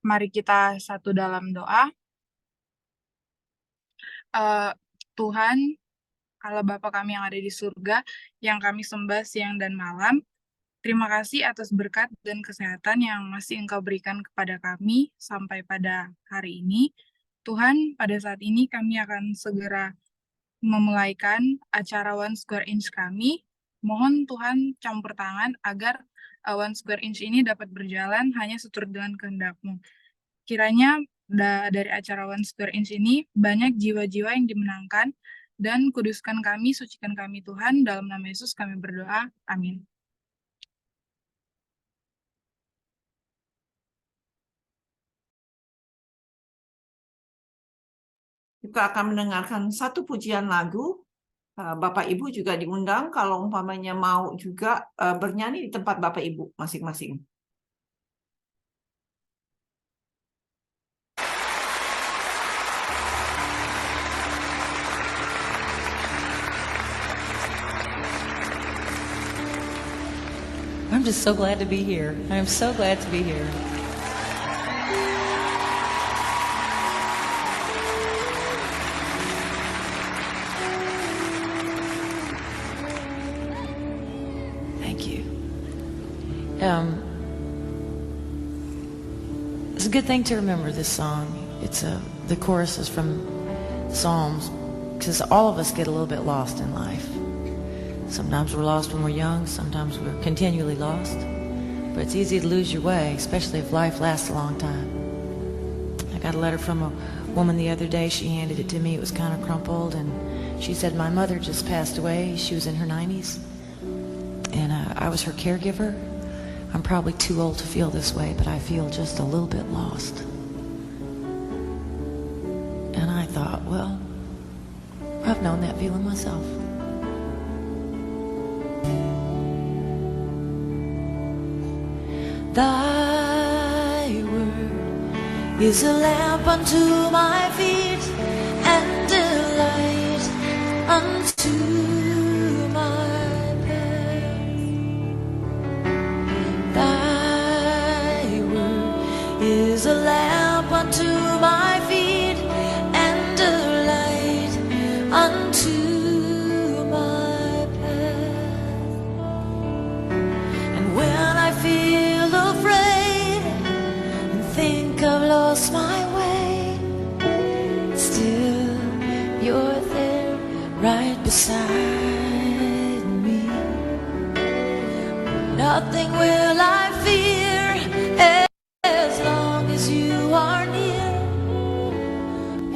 Mari kita satu dalam doa. Tuhan, Allah Bapa kami yang ada di surga, yang kami sembah siang dan malam, terima kasih atas berkat dan kesehatan yang masih Engkau berikan kepada kami sampai pada hari ini. Tuhan, pada saat ini kami akan segera memulaikan acara One Square Inch kami. Mohon Tuhan campur tangan agar One Square Inch ini dapat berjalan hanya seturut dengan kehendak-Mu. Kiranya dari acara One Square Inch ini banyak jiwa-jiwa yang dimenangkan, dan kuduskan kami, sucikan kami Tuhan, dalam nama Yesus kami berdoa, amin. Juga akan mendengarkan satu pujian lagu. Bapak Ibu juga diundang kalau umpamanya mau juga bernyanyi di tempat Bapak Ibu masing-masing. I'm just so glad to be here. I'm so glad to be here. Thank you. It's a good thing to remember this song. It's the chorus is from Psalms, because all of us get a little bit lost in life. Sometimes we're lost when we're young, sometimes we're continually lost. But it's easy to lose your way, especially if life lasts a long time. I got a letter from a woman the other day. She handed it to me. It was kind of crumpled, and she said, my mother just passed away. She was in her 90s, and I was her caregiver. I'm probably too old to feel this way, but I feel just a little bit lost. And I thought, well, I've known that feeling myself. Thy word is a lamp unto my feet and a light unto my path. Thy word is a lamp unto my feet and a light unto my path. And when I feel afraid and think I've lost my way, still you're there right beside me. Nothing will I fear as long as you are near.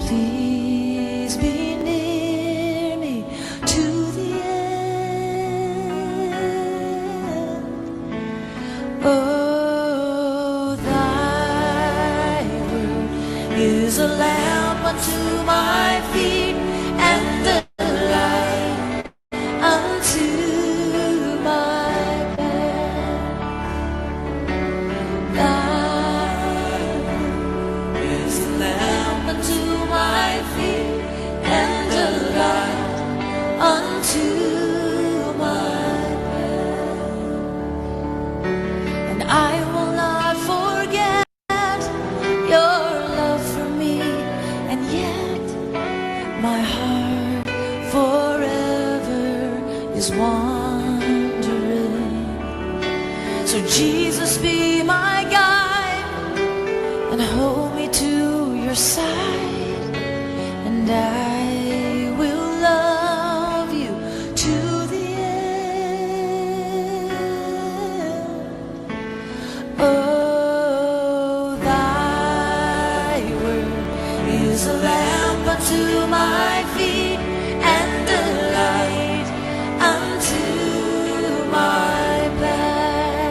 Please be near me to the end. Oh, thy word is a lamp unto my feet and a light unto my path. Thy word is a lamp unto my feet and a light unto my path. And I will not forget your love for me, and yet my heart forever is wandering. So Jesus, be my guide and hold me to your side, and I will love you to the end. Oh, thy word is a lamp unto my feet and a light unto my path.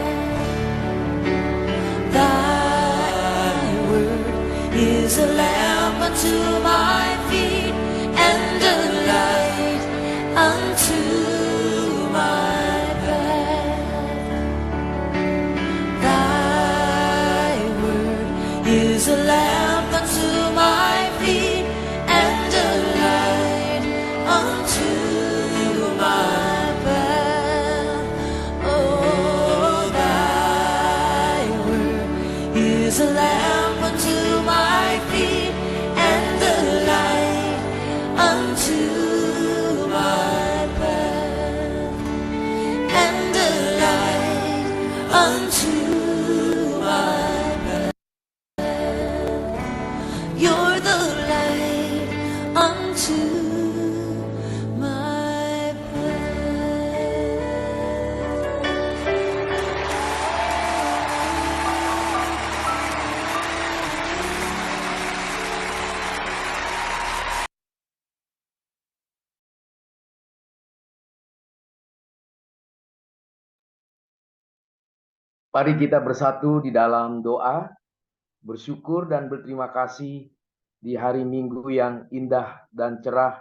Thy word is a lamp unto my feet and a light unto my path. Thy word is a lamp unto my feet and a light unto my path. Oh, thy word is a lamp unto my feet and a light unto my path, and a light unto my path. You're the light unto my path. Mari kita bersatu di dalam doa, bersyukur dan berterima kasih di hari Minggu yang indah dan cerah,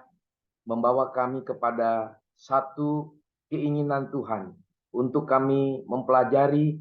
membawa kami kepada satu keinginan Tuhan untuk kami mempelajari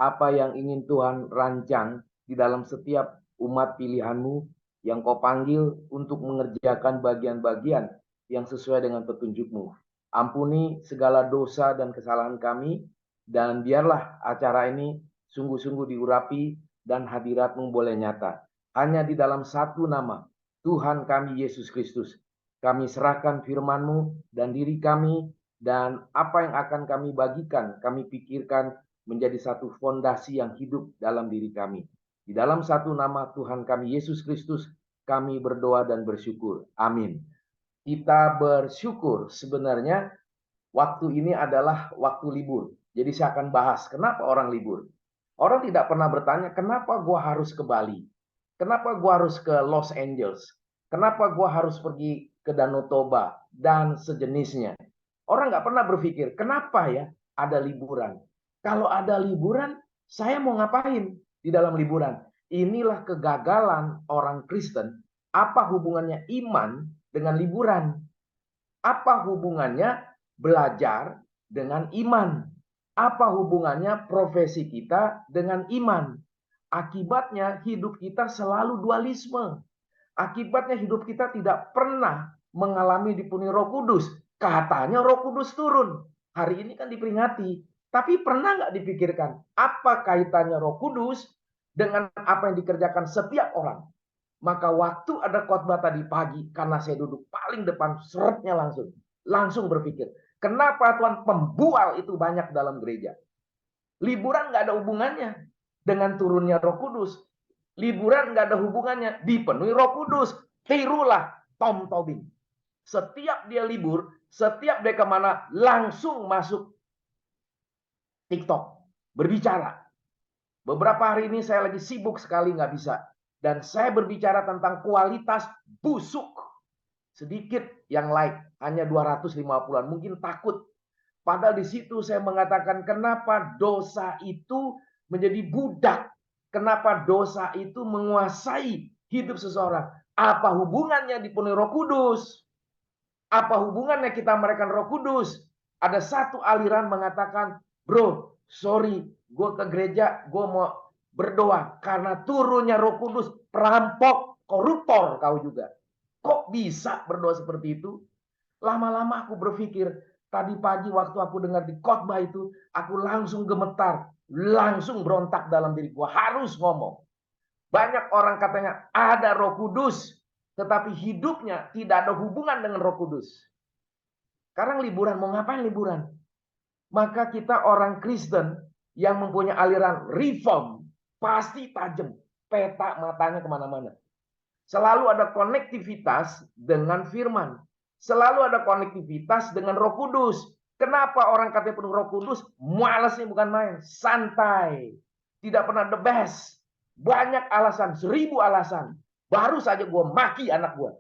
apa yang ingin Tuhan rancang di dalam setiap umat pilihan-Mu yang Kau panggil untuk mengerjakan bagian-bagian yang sesuai dengan petunjuk-Mu. Ampuni segala dosa dan kesalahan kami, dan biarlah acara ini sungguh-sungguh diurapi dan hadirat-Mu boleh nyata. Hanya di dalam satu nama, Tuhan kami Yesus Kristus, kami serahkan firman-Mu dan diri kami, dan apa yang akan kami bagikan, kami pikirkan menjadi satu fondasi yang hidup dalam diri kami. Di dalam satu nama Tuhan kami Yesus Kristus, kami berdoa dan bersyukur. Amin. Kita bersyukur, sebenarnya waktu ini adalah waktu libur. Jadi saya akan bahas kenapa orang libur. Orang tidak pernah bertanya, kenapa gua harus ke Bali? Kenapa gua harus ke Los Angeles? Kenapa gua harus pergi ke Danau Toba dan sejenisnya? Orang nggak pernah berpikir, kenapa ya ada liburan? Kalau ada liburan, saya mau ngapain di dalam liburan? Inilah kegagalan orang Kristen. Apa hubungannya iman dengan liburan? Apa hubungannya belajar dengan iman? Apa hubungannya profesi kita dengan iman? Akibatnya hidup kita selalu dualisme. Akibatnya hidup kita tidak pernah mengalami dipenuhi Roh Kudus. Katanya Roh Kudus turun. Hari ini kan diperingati. Tapi pernah nggak dipikirkan apa kaitannya Roh Kudus dengan apa yang dikerjakan setiap orang? Maka waktu ada khotbah tadi pagi, karena saya duduk paling depan, seretnya langsung berpikir, kenapa Tuhan pembual itu banyak dalam gereja? Liburan nggak ada hubungannya dengan turunnya Roh Kudus. Liburan nggak ada hubungannya dipenuhi Roh Kudus. Tirulah Tom Tobing. Setiap dia libur, setiap dia kemana, langsung masuk TikTok, berbicara. Beberapa hari ini saya lagi sibuk sekali, nggak bisa. Dan saya berbicara tentang kualitas busuk. Sedikit yang like, hanya 250-an, mungkin takut. Padahal di situ saya mengatakan kenapa dosa itu menjadi budak. Kenapa dosa itu menguasai hidup seseorang. Apa hubungannya dipenuhi Roh Kudus? Apa hubungannya kita merayakan Roh Kudus? Ada satu aliran mengatakan, bro, sorry, gue ke gereja, gue mau berdoa. Karena turunnya Roh Kudus, perampok, koruptor kau juga. Kok bisa berdoa seperti itu? Lama-lama aku berpikir, tadi pagi waktu aku dengar di khotbah itu, aku langsung gemetar, langsung berontak dalam diri gua, harus ngomong. Banyak orang katanya ada Roh Kudus, tetapi hidupnya tidak ada hubungan dengan Roh Kudus. Sekarang liburan, mau ngapain liburan? Maka kita orang Kristen yang mempunyai aliran reform, pasti tajam, peta matanya kemana-mana. Selalu ada konektivitas dengan firman. Selalu ada konektivitas dengan Roh Kudus. Kenapa orang katanya penuh Roh Kudus? Malasnya bukan main, santai. Tidak pernah the best. Banyak alasan, 1000 alasan. Baru saja gue maki anak gue.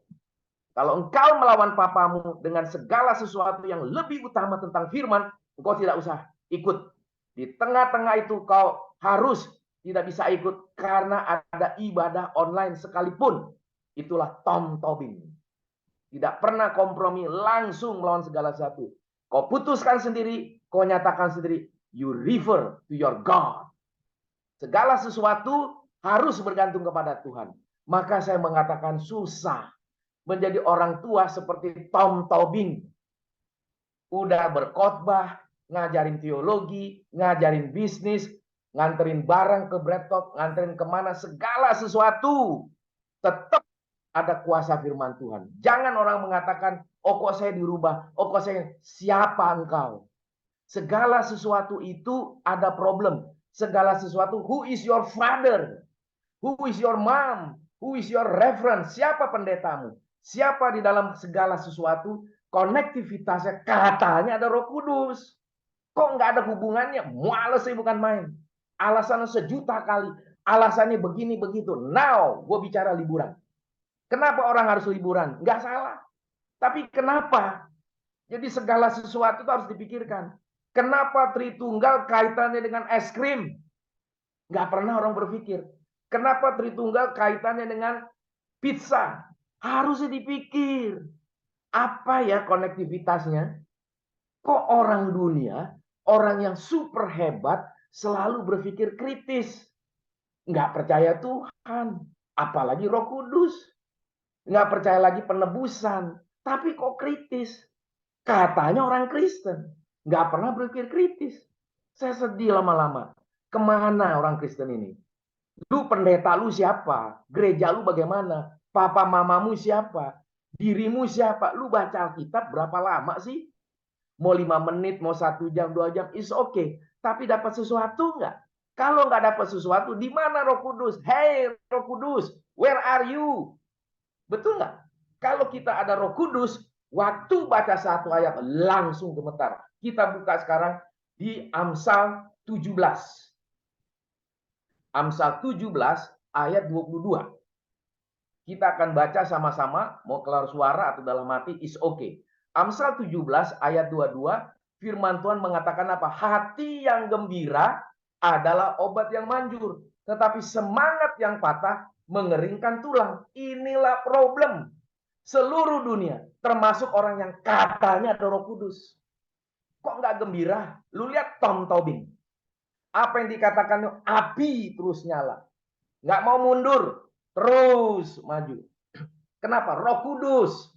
Kalau engkau melawan papamu dengan segala sesuatu yang lebih utama tentang firman, engkau tidak usah ikut. Di tengah-tengah itu kau harus tidak bisa ikut karena ada ibadah online sekalipun. Itulah Tom Tobing. Tidak pernah kompromi, langsung melawan segala sesuatu. Kau putuskan sendiri, kau nyatakan sendiri. You refer to your God. Segala sesuatu harus bergantung kepada Tuhan. Maka saya mengatakan susah menjadi orang tua seperti Tom Tobing. Udah berkhotbah, ngajarin teologi, ngajarin bisnis, nganterin barang ke Breadtalk, nganterin kemana, segala sesuatu tetap ada kuasa firman Tuhan. Jangan orang mengatakan, oh kok saya dirubah, oh kok saya, siapa engkau? Segala sesuatu itu ada problem. Segala sesuatu, who is your father? Who is your mom? Who is your reverend? Siapa pendetamu? Siapa di dalam segala sesuatu? Konektivitasnya katanya ada Roh Kudus. Kok nggak ada hubungannya? Males sih, bukan main. Alasannya sejuta kali. Alasannya begini begitu. Now, gue bicara liburan. Kenapa orang harus liburan? Nggak salah. Tapi kenapa? Jadi segala sesuatu itu harus dipikirkan. Kenapa Tritunggal kaitannya dengan es krim? Nggak pernah orang berpikir. Kenapa Tritunggal kaitannya dengan pizza? Harusnya dipikir. Apa ya konektivitasnya? Kok orang dunia, orang yang super hebat, selalu berpikir kritis. Nggak percaya Tuhan. Apalagi Roh Kudus. Nggak percaya lagi penebusan. Tapi kok kritis? Katanya orang Kristen. Nggak pernah berpikir kritis. Saya sedih lama-lama. Kemana orang Kristen ini? Lu pendeta lu siapa? Gereja lu bagaimana? Papa mamamu siapa? Dirimu siapa? Lu baca Alkitab berapa lama sih? Mau 5 menit, mau 1 jam, 2 jam, is okay. Tapi dapat sesuatu nggak? Kalau nggak dapat sesuatu, di mana Roh Kudus? Hey Roh Kudus, where are you? Betul nggak? Kalau kita ada Roh Kudus, waktu baca satu ayat langsung gemetar. Kita buka sekarang di Amsal 17. Amsal 17 ayat 22. Kita akan baca sama-sama, mau keluar suara atau dalam hati, is okay. Amsal 17 ayat 22, firman Tuhan mengatakan apa? Hati yang gembira adalah obat yang manjur, tetapi semangat yang patah mengeringkan tulang. Inilah problem seluruh dunia, termasuk orang yang katanya ada Roh Kudus. Kok nggak gembira? Lu lihat Tom Tobin. Apa yang dikatakan, api terus nyala. Nggak mau mundur, terus maju. Kenapa? Roh Kudus.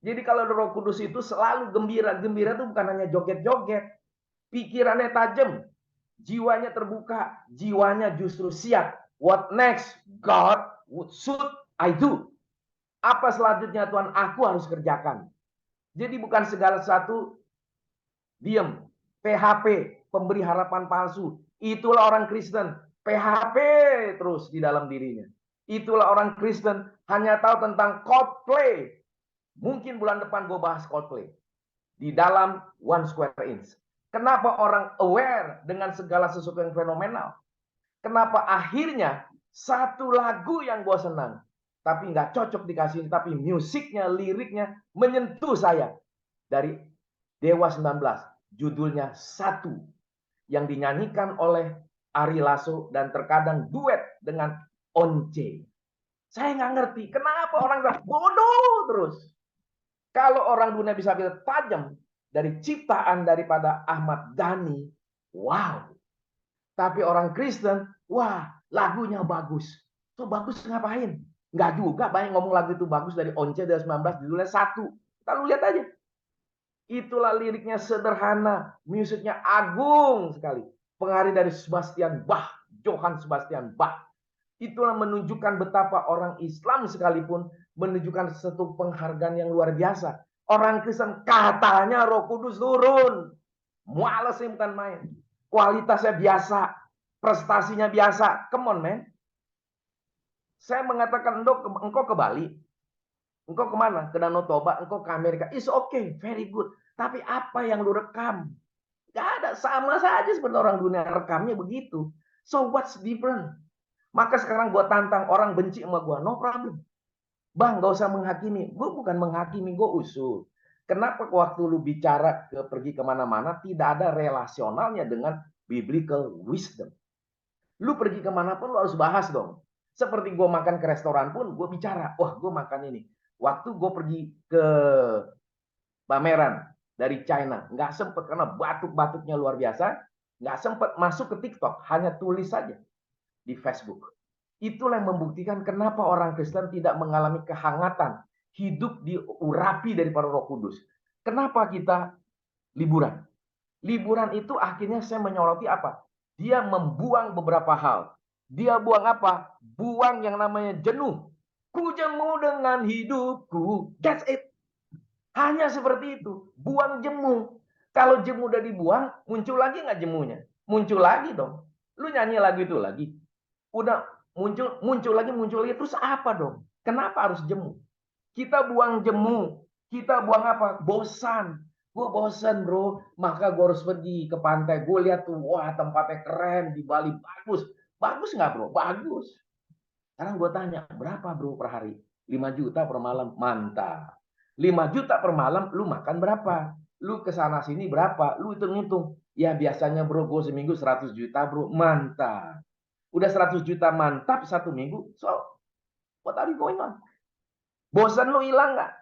Jadi kalau Roh Kudus itu selalu gembira. Gembira itu bukan hanya joget-joget. Pikirannya tajam. Jiwanya terbuka. Jiwanya justru siap. What next? God, what should I do? Apa selanjutnya Tuhan aku harus kerjakan? Jadi bukan segala sesuatu diam. PHP, pemberi harapan palsu. Itulah orang Kristen. PHP terus di dalam dirinya. Itulah orang Kristen hanya tahu tentang Coldplay. Mungkin bulan depan gue bahas Coldplay di dalam One Square Inch. Kenapa orang aware dengan segala sesuatu yang fenomenal? Kenapa akhirnya satu lagu yang gue senang, tapi nggak cocok dikasih, tapi musiknya, liriknya menyentuh saya. Dari Dewa 19, judulnya Satu, yang dinyanyikan oleh Ari Lasso dan terkadang duet dengan Once. Saya nggak ngerti kenapa orang bodoh terus. Kalau orang dunia bisa bilang tajam dari ciptaan daripada Ahmad Dhani, wow. Tapi orang Kristen, wah lagunya bagus. So bagus ngapain? Nggak juga banyak ngomong lagu itu bagus dari Once dari 19, judulnya Satu. Kita lihat aja. Itulah liriknya sederhana, musiknya agung sekali. Pengaruh dari Sebastian Bach, Johann Sebastian Bach. Itulah menunjukkan betapa orang Islam sekalipun menunjukkan satu penghargaan yang luar biasa. Orang Kristen katanya Roh Kudus turun. Males sih, bukan main. Kualitasnya biasa, prestasinya biasa. Come on, man. Saya mengatakan engkau ke Bali. Engkau kemana? Ke Danau Toba, engkau ke Amerika. It's okay, very good. Tapi apa yang lu rekam? Gak ada, sama saja seperti orang dunia rekamnya begitu. So what's different? Maka sekarang gue tantang orang benci sama gue, no problem. Bang, gak usah menghakimi. Gue bukan menghakimi, gue usul. Kenapa waktu lu bicara pergi kemana-mana tidak ada relasionalnya dengan biblical wisdom? Lu pergi kemana pun lu harus bahas dong. Seperti gue makan ke restoran pun gue bicara, wah gue makan ini. Waktu gue pergi ke pameran dari China, nggak sempet karena batuk-batuknya luar biasa, nggak sempet masuk ke TikTok, hanya tulis saja di Facebook. Itulah yang membuktikan kenapa orang Kristen tidak mengalami kehangatan, hidup diurapi daripada Roh Kudus. Kenapa kita liburan? Liburan itu akhirnya saya menyoroti apa? dia membuang beberapa hal. Dia buang apa? Buang yang namanya jenuh. Ku jemu dengan hidupku. That's it. Hanya seperti itu. Buang jemu. Kalau jemu udah dibuang, muncul lagi nggak jemunya? Muncul lagi dong. Lu nyanyi lagu itu lagi. Udah muncul lagi. Terus apa dong? Kenapa harus jemu? Kita buang jemu. Kita buang apa? Bosan. Gue bosan bro. Maka gue harus pergi ke pantai. Gue lihat tuh, wah tempatnya keren. Di Bali bagus. Bagus nggak bro? Bagus. Sekarang gue tanya, berapa bro per hari? 5 juta per malam. Mantap. 5 juta per malam, lu makan berapa? Lu kesana sini berapa? Lu hitung-hitung. Ya biasanya bro, gue seminggu 100 juta bro. Mantap. Udah 100 juta mantap 1 minggu. So, what are you going on? Bosan lu hilang nggak?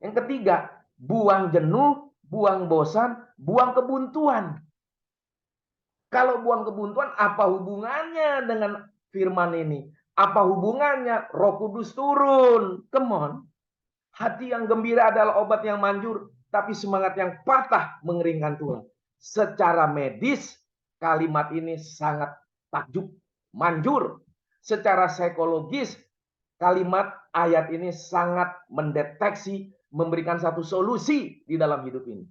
Yang ketiga, buang jenuh, buang bosan, buang kebuntuan. Kalau buang kebuntuan, apa hubungannya dengan firman ini? Apa hubungannya? Roh Kudus turun. Come on. Hati yang gembira adalah obat yang manjur, tapi semangat yang patah mengeringkan tulang. Secara medis, kalimat ini sangat takjub, manjur. Secara psikologis, kalimat ayat ini sangat mendeteksi, memberikan satu solusi di dalam hidup ini.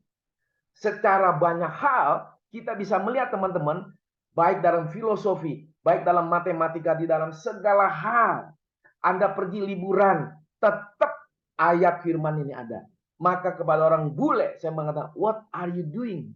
Secara banyak hal, kita bisa melihat teman-teman, baik dalam filosofi, baik dalam matematika, di dalam segala hal. Anda pergi liburan, tetap ayat firman ini ada. Maka kepada orang bule, saya mengatakan, what are you doing,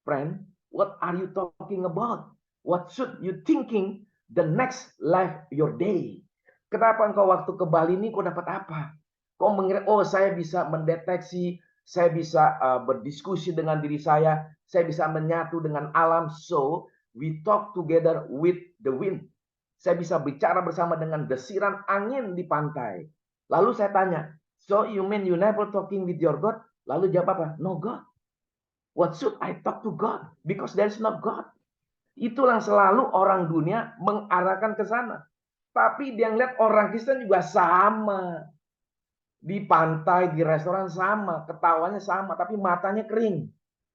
friend? What are you talking about? What should you thinking the next life your day? Kenapa engkau waktu ke Bali ini kau dapat apa? Kau mengira, oh saya bisa mendeteksi, saya bisa berdiskusi dengan diri saya bisa menyatu dengan alam. So, we talk together with the wind. Saya bisa bicara bersama dengan desiran angin di pantai. Lalu saya tanya, so you mean you never talking with your God? Lalu jawab apa? No God. What should I talk to God? Because there is no God. Itulah selalu orang dunia mengarahkan ke sana. Tapi dia ngeliat orang Kristen juga sama. Di pantai, di restoran sama. Ketawanya sama, tapi matanya kering.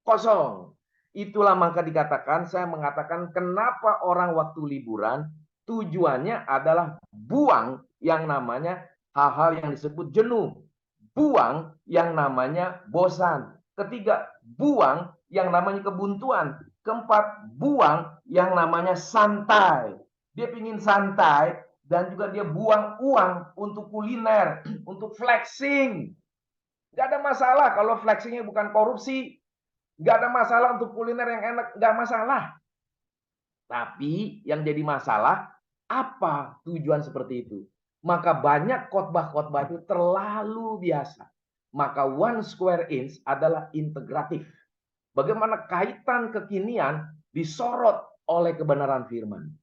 Kosong. Itulah maka dikatakan, saya mengatakan kenapa orang waktu liburan tujuannya adalah buang yang namanya hal-hal yang disebut jenuh. Buang yang namanya bosan. Ketiga, buang yang namanya kebuntuan. Keempat, buang yang namanya santai. Dia ingin santai dan juga dia buang uang untuk kuliner, untuk flexing. Gak ada masalah kalau flexingnya bukan korupsi. Gak ada masalah untuk kuliner yang enak. Gak masalah. Tapi yang jadi masalah, apa tujuan seperti itu? Maka banyak khotbah-khotbah itu terlalu biasa. Maka one square inch adalah integratif. Bagaimana kaitan kekinian disorot oleh kebenaran firman.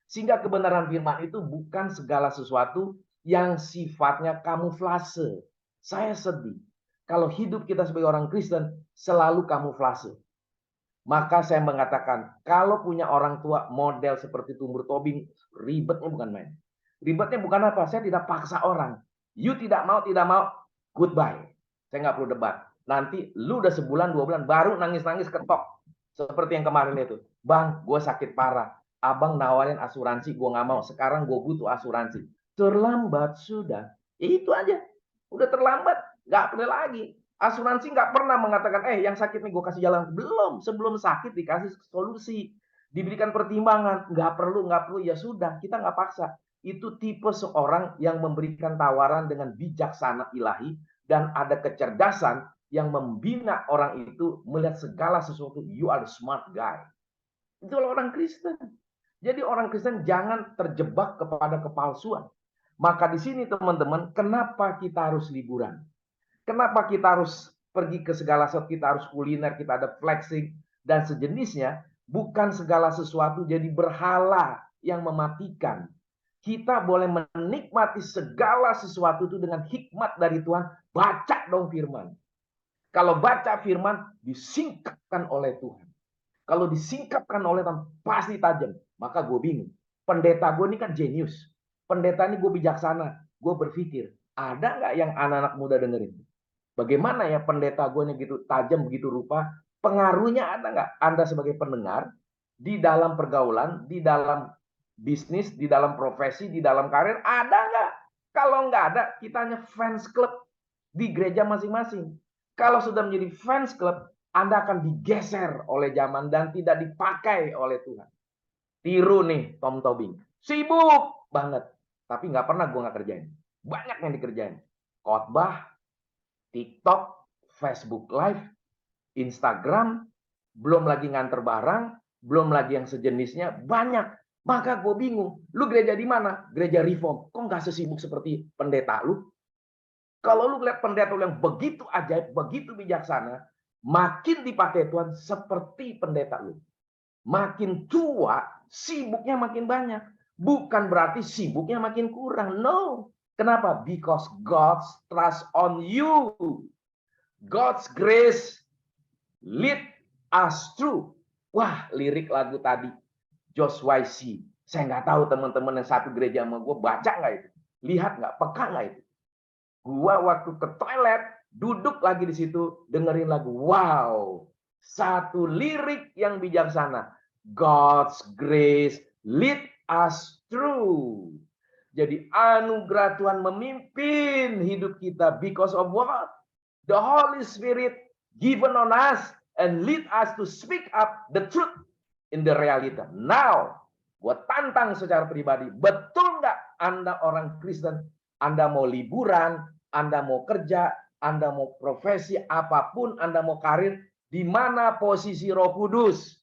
Sehingga kebenaran firman itu bukan segala sesuatu yang sifatnya kamuflase. Saya sedih kalau hidup kita sebagai orang Kristen selalu kamuflase. Maka saya mengatakan, kalau punya orang tua model seperti Tumur Tobing, ribetnya bukan main. Ribetnya bukan apa, saya tidak paksa orang. You tidak mau, goodbye. Saya nggak perlu debat. Nanti lu udah sebulan, 2 bulan, baru nangis-nangis ketok. Seperti yang kemarin itu. Bang, gue sakit parah. Abang nawarin asuransi, gue nggak mau. Sekarang gue butuh asuransi. Terlambat sudah. Itu aja. Udah terlambat, nggak perlu lagi. Asuransi nggak pernah mengatakan, yang sakit nih gue kasih jalan. Belum, sebelum sakit dikasih solusi. Diberikan pertimbangan, nggak perlu, ya sudah, kita nggak paksa. Itu tipe seorang yang memberikan tawaran dengan bijaksana ilahi, dan ada kecerdasan yang membina orang itu melihat segala sesuatu. You are the smart guy. Itulah orang Kristen. Jadi orang Kristen jangan terjebak kepada kepalsuan. Maka di sini teman-teman, kenapa kita harus liburan? Kenapa kita harus pergi ke segala sesuatu, kita harus kuliner, kita ada flexing, dan sejenisnya, bukan segala sesuatu jadi berhala yang mematikan. Kita boleh menikmati segala sesuatu itu dengan hikmat dari Tuhan. Baca dong firman. Kalau baca firman, disingkapkan oleh Tuhan. Kalau disingkapkan oleh Tuhan, pasti tajam. Maka gue bingung. Pendeta gue ini kan jenius. Pendeta ini gue bijaksana. Gue berpikir, ada nggak yang anak-anak muda dengerin? Bagaimana ya pendeta gue ini gitu tajam, begitu rupa? Pengaruhnya ada nggak? Anda sebagai pendengar, di dalam pergaulan, di dalam bisnis, di dalam profesi, di dalam karir, ada nggak? Kalau nggak ada, kita hanya fans club di gereja masing-masing. Kalau sudah menjadi fans club, Anda akan digeser oleh zaman dan tidak dipakai oleh Tuhan. Tiru nih Tom Tobing, sibuk banget, tapi nggak pernah gue nggak kerjain. Banyak yang dikerjain. Khotbah, TikTok, Facebook Live, Instagram, belum lagi nganter barang, belum lagi yang sejenisnya, banyak. Maka gue bingung, lu gereja di mana? Gereja Reform. Kok nggak sesibuk seperti pendeta lu? Kalau lu lihat pendeta lu yang begitu ajaib, begitu bijaksana, makin dipakai Tuhan seperti pendeta lu. Makin tua, sibuknya makin banyak. Bukan berarti sibuknya makin kurang. No. Kenapa? Because God's trust on you. God's grace lead us through. Wah, lirik lagu tadi. Joshua YC. Saya nggak tahu teman-teman yang satu gereja sama gue baca nggak itu. Lihat nggak, peka nggak itu. Gua waktu ke toilet, duduk lagi di situ, dengerin lagu. Wow. Satu lirik yang bijaksana. God's grace lead us through. Jadi anugerah Tuhan memimpin hidup kita. Because of what? The Holy Spirit given on us and lead us to speak up the truth in the reality. Now, gue tantang secara pribadi. Betul nggak Anda orang Kristen? Anda mau liburan, Anda mau kerja, Anda mau profesi, apapun, Anda mau karir, di mana posisi Roh Kudus?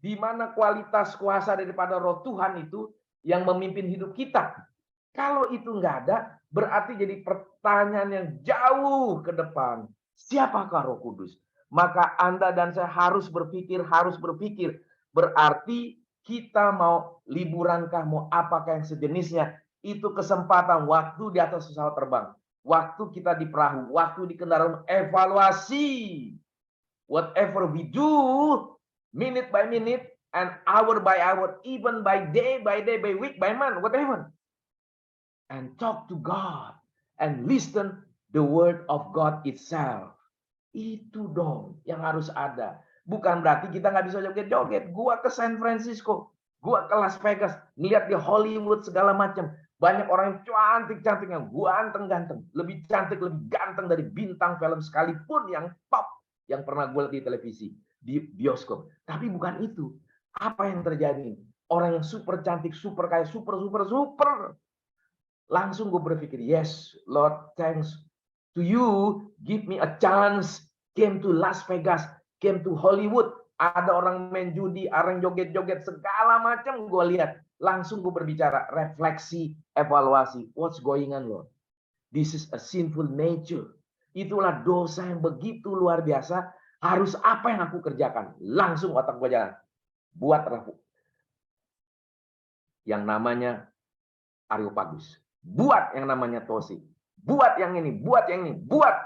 Di mana kualitas kuasa daripada Roh Tuhan itu yang memimpin hidup kita? Kalau itu nggak ada, berarti jadi pertanyaan yang jauh ke depan. Siapakah Roh Kudus? Maka Anda dan saya harus berpikir. Berarti kita mau liburankah, mau apakah yang sejenisnya. Itu kesempatan waktu di atas pesawat terbang. Waktu kita di perahu, waktu di kendaraan, evaluasi. Whatever we do, minute by minute, and hour by hour, even by day, by week, by month, whatever. And talk to God. And listen the word of God itself. Itu dong yang harus ada. Bukan berarti kita nggak bisa joget-joget. Gua ke San Francisco, gua ke Las Vegas, ngeliat di Hollywood segala macam. Banyak orang yang cantik-cantik, yang ganteng-ganteng. Lebih cantik, lebih ganteng dari bintang film sekalipun yang top. Yang pernah gue lihat di televisi, di bioskop. Tapi bukan itu. Apa yang terjadi? Orang yang super cantik, super kaya, super. Langsung gue berpikir, yes, Lord, thanks to you, give me a chance, came to Las Vegas, came to Hollywood, ada orang main judi, orang joget-joget, segala macam gue lihat. Langsung gue berbicara, refleksi, evaluasi, what's going on, Lord? This is a sinful nature. Itulah dosa yang begitu luar biasa, harus apa yang aku kerjakan? Langsung otak gue jalan. Buat rafu. Yang namanya Areopagus. Buat yang namanya Tosi. Buat yang ini, buat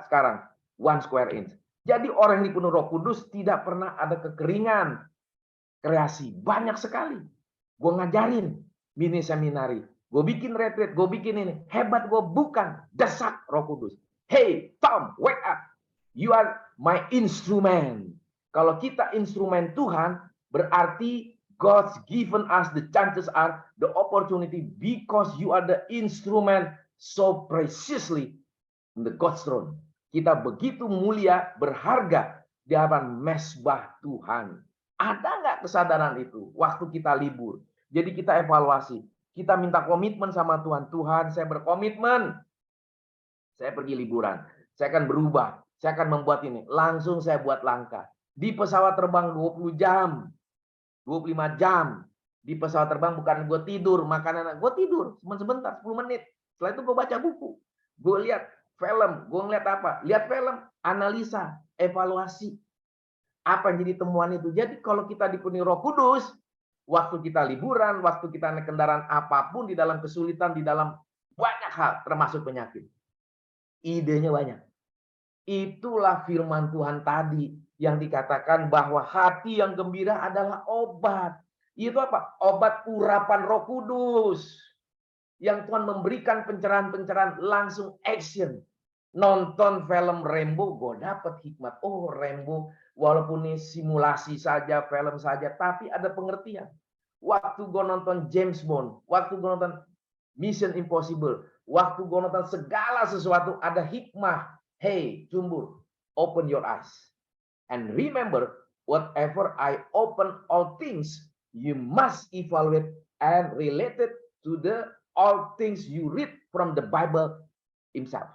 sekarang. 1 square inch. Jadi orang yang dipenuhi Roh Kudus tidak pernah ada kekeringan. Kreasi. Banyak sekali. Gue ngajarin mini seminari. Gue bikin retreat, gue bikin ini. Hebat gue bukan. Desak Roh Kudus. Hey, Tom, wake up. You are my instrument. Kalau kita instrumen Tuhan, berarti God's given us the chances are the opportunity because you are the instrument so preciously in the God's throne. Kita begitu mulia, berharga di hadapan mesbah Tuhan. Ada nggak kesadaran itu waktu kita libur? Jadi kita evaluasi. Kita minta komitmen sama Tuhan. Tuhan, saya berkomitmen. Saya pergi liburan. Saya akan berubah. Saya akan membuat ini. Langsung saya buat langkah. Di pesawat terbang 20 jam. 25 jam di pesawat terbang, bukan gue tidur, makanan gue tidur cuma sebentar, 10 menit. Setelah itu gue baca buku, gue lihat film, gue ngeliat apa? Lihat film, analisa, evaluasi. Apa yang jadi temuan itu? Jadi kalau kita dipenuhi Roh Kudus, waktu kita liburan, waktu kita naik kendaraan apapun, di dalam kesulitan, di dalam banyak hal, termasuk penyakit. Idenya banyak. Itulah firman Tuhan tadi yang dikatakan bahwa hati yang gembira adalah obat. Itu apa? Obat urapan Roh Kudus. Yang Tuhan memberikan pencerahan-pencerahan langsung action. Nonton film Rambo, gue dapet hikmat. Oh, Rambo, walaupun ini simulasi saja, film saja, tapi ada pengertian. Waktu gue nonton James Bond, waktu gue nonton Mission Impossible, waktu gue nonton segala sesuatu, ada hikmah. Hey, Cumbur, open your eyes. And remember, whatever I open all things, you must evaluate and relate it to the all things you read from the Bible himself.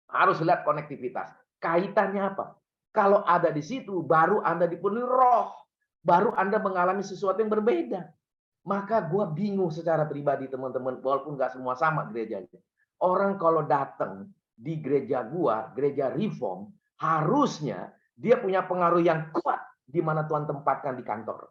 Harus lihat konektivitas. Kaitannya apa? Kalau ada di situ, baru Anda dipenuhi roh. Baru Anda mengalami sesuatu yang berbeda. Maka gue bingung secara pribadi, teman-teman. Walaupun nggak semua sama gerejanya. Orang kalau datang di gereja gua, gereja Reform, harusnya dia punya pengaruh yang kuat di mana Tuhan tempatkan di kantor.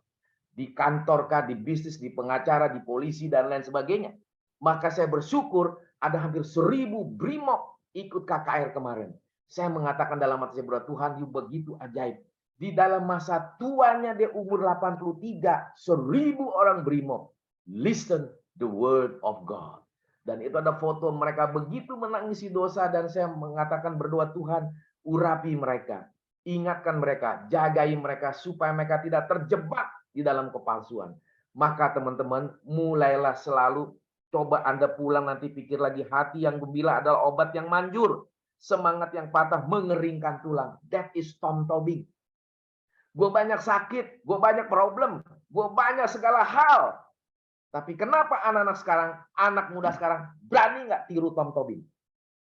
Di kantor kah, di bisnis, di pengacara, di polisi, dan lain sebagainya. Maka saya bersyukur ada hampir 1000 brimob ikut KKR kemarin. Saya mengatakan dalam hati saya, berdoa, Tuhan, you begitu ajaib. Di dalam masa tuanya dia umur 83, 1000 orang brimob. Listen the word of God. Dan itu ada foto mereka begitu menangisi dosa, dan saya mengatakan berdoa, Tuhan, urapi mereka. Ingatkan mereka, jagai mereka supaya mereka tidak terjebak di dalam kepalsuan. Maka teman-teman, mulailah selalu coba Anda pulang nanti pikir lagi, hati yang gembira adalah obat yang manjur. Semangat yang patah mengeringkan tulang. That is Tom Tobing. Gue banyak sakit, gue banyak problem, gue banyak segala hal. Tapi kenapa anak-anak sekarang, anak muda sekarang berani nggak tiru Tom Tobing?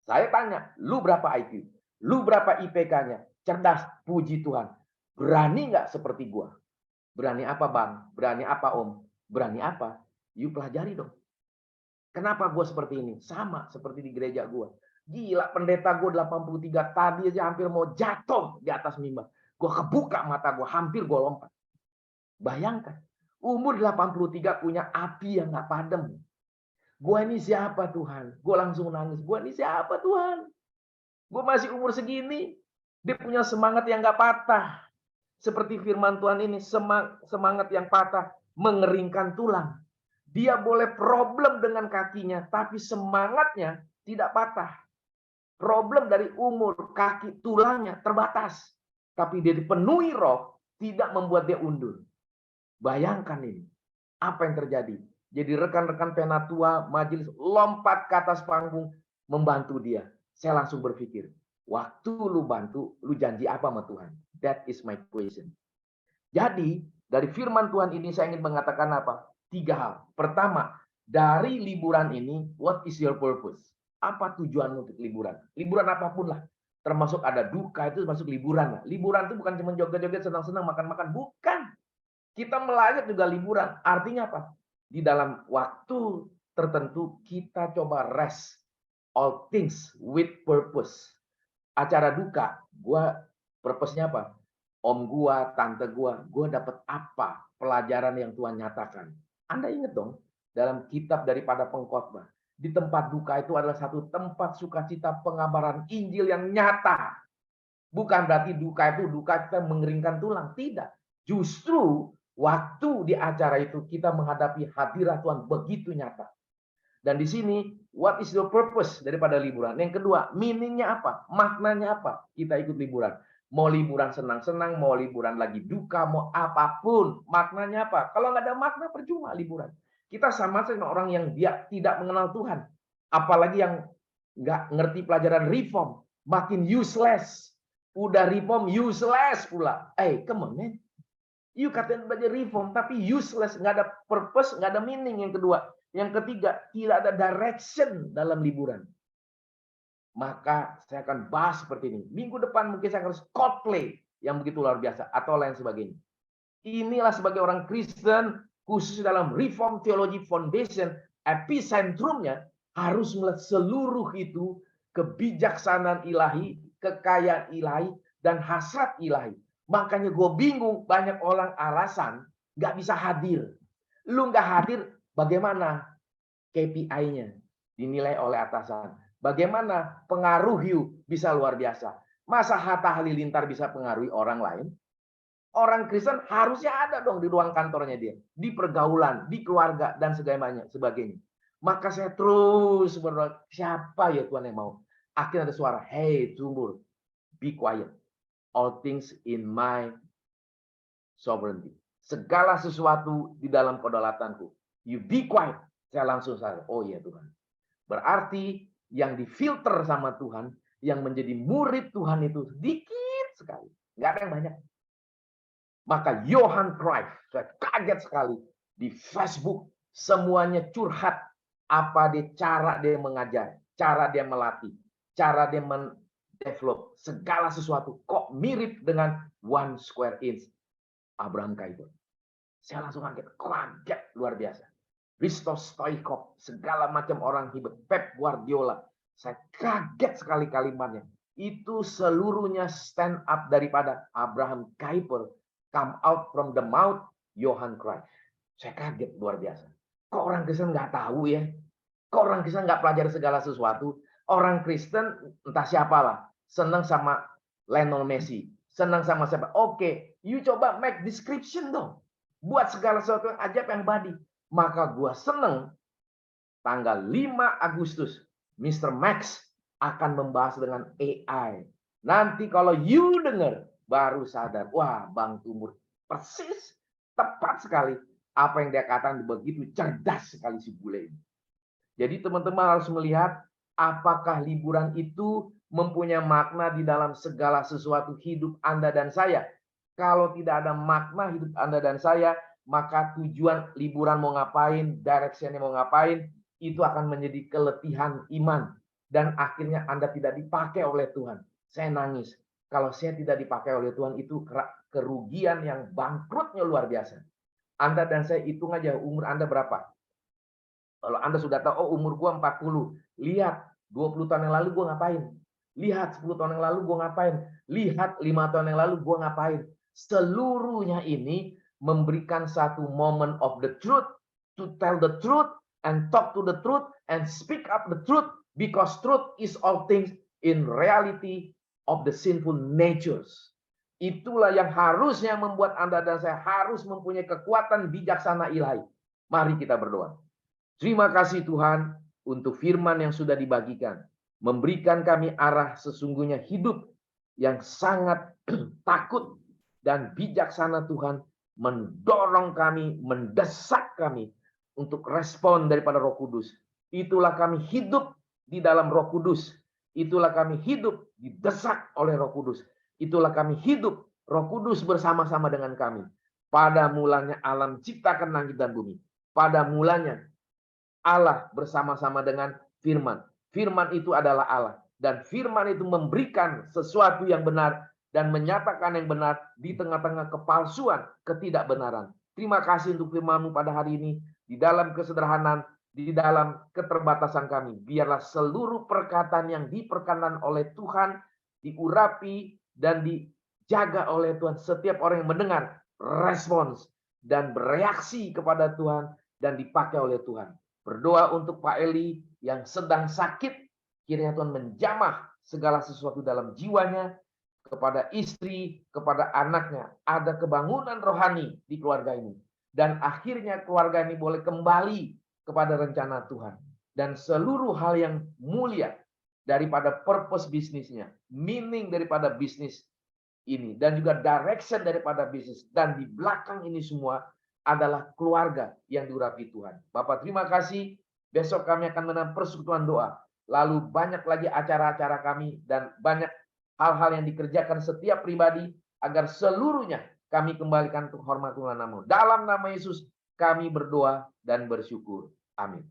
Saya tanya, lu berapa IQ? Lu berapa IPK-nya? Cerdas, puji Tuhan. Berani nggak seperti gue? Berani apa bang? Berani apa om? Berani apa? You pelajari dong. Kenapa gue seperti ini? Sama seperti di gereja gue. Gila, pendeta gue 83 tadi aja hampir mau jatuh di atas mimbar. Gue kebuka mata gue, hampir gue lompat. Bayangkan, umur 83 punya api yang gak padam. Gue ini siapa Tuhan? Gue langsung nangis. Gue ini siapa Tuhan? Gue masih umur segini. Dia punya semangat yang gak patah. Seperti firman Tuhan ini, semangat yang patah mengeringkan tulang. Dia boleh problem dengan kakinya, tapi semangatnya tidak patah. Problem dari umur, kaki, tulangnya terbatas. Tapi dia dipenuhi roh, tidak membuat dia undur. Bayangkan ini, apa yang terjadi. Jadi rekan-rekan penatua, majelis, lompat ke atas panggung, membantu dia. Saya langsung berpikir, waktu lu bantu, lu janji apa sama Tuhan? That is my question. Jadi, dari firman Tuhan ini saya ingin mengatakan apa? 3 hal. Pertama, dari liburan ini, what is your purpose? Apa tujuanmu untuk liburan? Liburan apapun lah. Termasuk ada duka, itu masuk liburan. Liburan itu bukan cuma joget-joget, senang-senang, makan-makan. Bukan. Kita melayat juga liburan. Artinya apa? Di dalam waktu tertentu, kita coba rest. All things with purpose. Acara duka, purpose-nya apa? Om gua, tante gua dapat apa? Pelajaran yang Tuhan nyatakan. Anda ingat dong, dalam kitab daripada pengkhotbah, di tempat duka itu adalah satu tempat sukacita pengabaran Injil yang nyata. Bukan berarti duka itu duka kita mengeringkan tulang, tidak. Justru waktu di acara itu kita menghadapi hadirat Tuhan begitu nyata. Dan di sini, what is your purpose daripada liburan? Yang kedua, meaningnya apa? Maknanya apa? Kita ikut liburan. Mau liburan senang-senang, mau liburan lagi duka, mau apapun. Maknanya apa? Kalau nggak ada makna, percuma liburan. Kita sama sama orang yang dia tidak mengenal Tuhan. Apalagi yang nggak ngerti pelajaran reform. Makin useless. Udah reform, useless pula. Come on, man. You katanya belajar reform, tapi useless. Nggak ada purpose, nggak ada meaning. Yang kedua. Yang ketiga, tidak ada direction dalam liburan. Maka saya akan bahas seperti ini. Minggu depan mungkin saya harus Coldplay yang begitu luar biasa atau lain sebagainya. Inilah sebagai orang Kristen khusus dalam Reform Theology Foundation, epicentrumnya harus melihat seluruh itu kebijaksanaan ilahi, kekayaan ilahi, dan hasrat ilahi. Makanya gue bingung banyak orang alasan nggak bisa hadir. Lu nggak hadir, bagaimana KPI-nya dinilai oleh atasan? Bagaimana pengaruh you bisa luar biasa? Masa Hatta Halilintar bisa pengaruhi orang lain? Orang Kristen harusnya ada dong di ruang kantornya dia. Di pergaulan, di keluarga, dan sebagainya. Maka saya terus berdoa, siapa ya Tuhan yang mau? Akhirnya ada suara, hey sumur, be quiet. All things in my sovereignty. Segala sesuatu di dalam kedaulatanku. You be quiet. Saya langsung sadar, oh iya Tuhan. Berarti yang difilter sama Tuhan, yang menjadi murid Tuhan itu sedikit sekali. Nggak ada yang banyak. Maka Johan Cruyff, saya kaget sekali. Di Facebook, semuanya curhat. Apa cara dia mengajar, cara dia melatih, cara dia mendevelop segala sesuatu. Kok mirip dengan 1 square inch Abraham Kuyper. Saya langsung kaget luar biasa. Risto Stoichkov, segala macam orang hebat, Pep Guardiola. Saya kaget sekali kalimatnya. Itu seluruhnya stand up daripada Abraham Kuyper, come out from the mouth Johan Cruyff. Saya kaget luar biasa. Kok orang Kristen nggak tahu ya? Kok orang Kristen nggak pelajari segala sesuatu? Orang Kristen entah siapalah, senang sama Lionel Messi, senang sama siapa? Oke, you coba make description dong. Buat segala sesuatu yang ajaib yang badi. Maka gua seneng tanggal 5 Agustus Mr. Max akan membahas dengan AI. Nanti kalau you dengar baru sadar, wah Bang Tumur persis tepat sekali apa yang dia katakan, begitu cerdas sekali si bule ini. Jadi teman-teman harus melihat apakah liburan itu mempunyai makna di dalam segala sesuatu hidup Anda dan saya. Kalau tidak ada makna hidup Anda dan saya, maka tujuan liburan mau ngapain, directionnya mau ngapain, itu akan menjadi keletihan iman. Dan akhirnya Anda tidak dipakai oleh Tuhan. Saya nangis. Kalau saya tidak dipakai oleh Tuhan, itu kerugian yang bangkrutnya luar biasa. Anda dan saya hitung aja umur Anda berapa. Kalau Anda sudah tahu, oh umur gua 40. Lihat, 20 tahun yang lalu gua ngapain. Lihat, 10 tahun yang lalu gua ngapain. Lihat, 5 tahun yang lalu gua ngapain. Seluruhnya ini memberikan satu moment of the truth. To tell the truth, and talk to the truth, and speak up the truth. Because truth is all things in reality of the sinful natures. Itulah yang harusnya membuat Anda dan saya harus mempunyai kekuatan bijaksana ilahi. Mari kita berdoa. Terima kasih Tuhan untuk firman yang sudah dibagikan. Memberikan kami arah sesungguhnya hidup yang sangat takut dan bijaksana Tuhan. Mendorong kami, mendesak kami untuk respon daripada Roh Kudus. Itulah kami hidup di dalam Roh Kudus. Itulah kami hidup didesak oleh Roh Kudus. Itulah kami hidup, Roh Kudus bersama-sama dengan kami. Pada mulanya alam ciptakan langit dan bumi. Pada mulanya Allah bersama-sama dengan firman. Firman itu adalah Allah. Dan firman itu memberikan sesuatu yang benar dan menyatakan yang benar di tengah-tengah kepalsuan, ketidakbenaran. Terima kasih untuk firman-Mu pada hari ini. Di dalam kesederhanaan, di dalam keterbatasan kami. Biarlah seluruh perkataan yang diperkenan oleh Tuhan diurapi dan dijaga oleh Tuhan. Setiap orang yang mendengar respons dan bereaksi kepada Tuhan dan dipakai oleh Tuhan. Berdoa untuk Pak Eli yang sedang sakit. Kiranya Tuhan menjamah segala sesuatu dalam jiwanya, kepada istri, kepada anaknya. Ada kebangunan rohani di keluarga ini. Dan akhirnya keluarga ini boleh kembali kepada rencana Tuhan. Dan seluruh hal yang mulia daripada purpose bisnisnya, meaning daripada bisnis ini, dan juga direction daripada bisnis. Dan di belakang ini semua adalah keluarga yang diurapi Tuhan. Bapak terima kasih. Besok kami akan menang persekutuan doa. Lalu banyak lagi acara-acara kami dan banyak hal-hal yang dikerjakan setiap pribadi agar seluruhnya kami kembalikan untuk hormat Tuhan nama. Dalam nama Yesus kami berdoa dan bersyukur. Amin.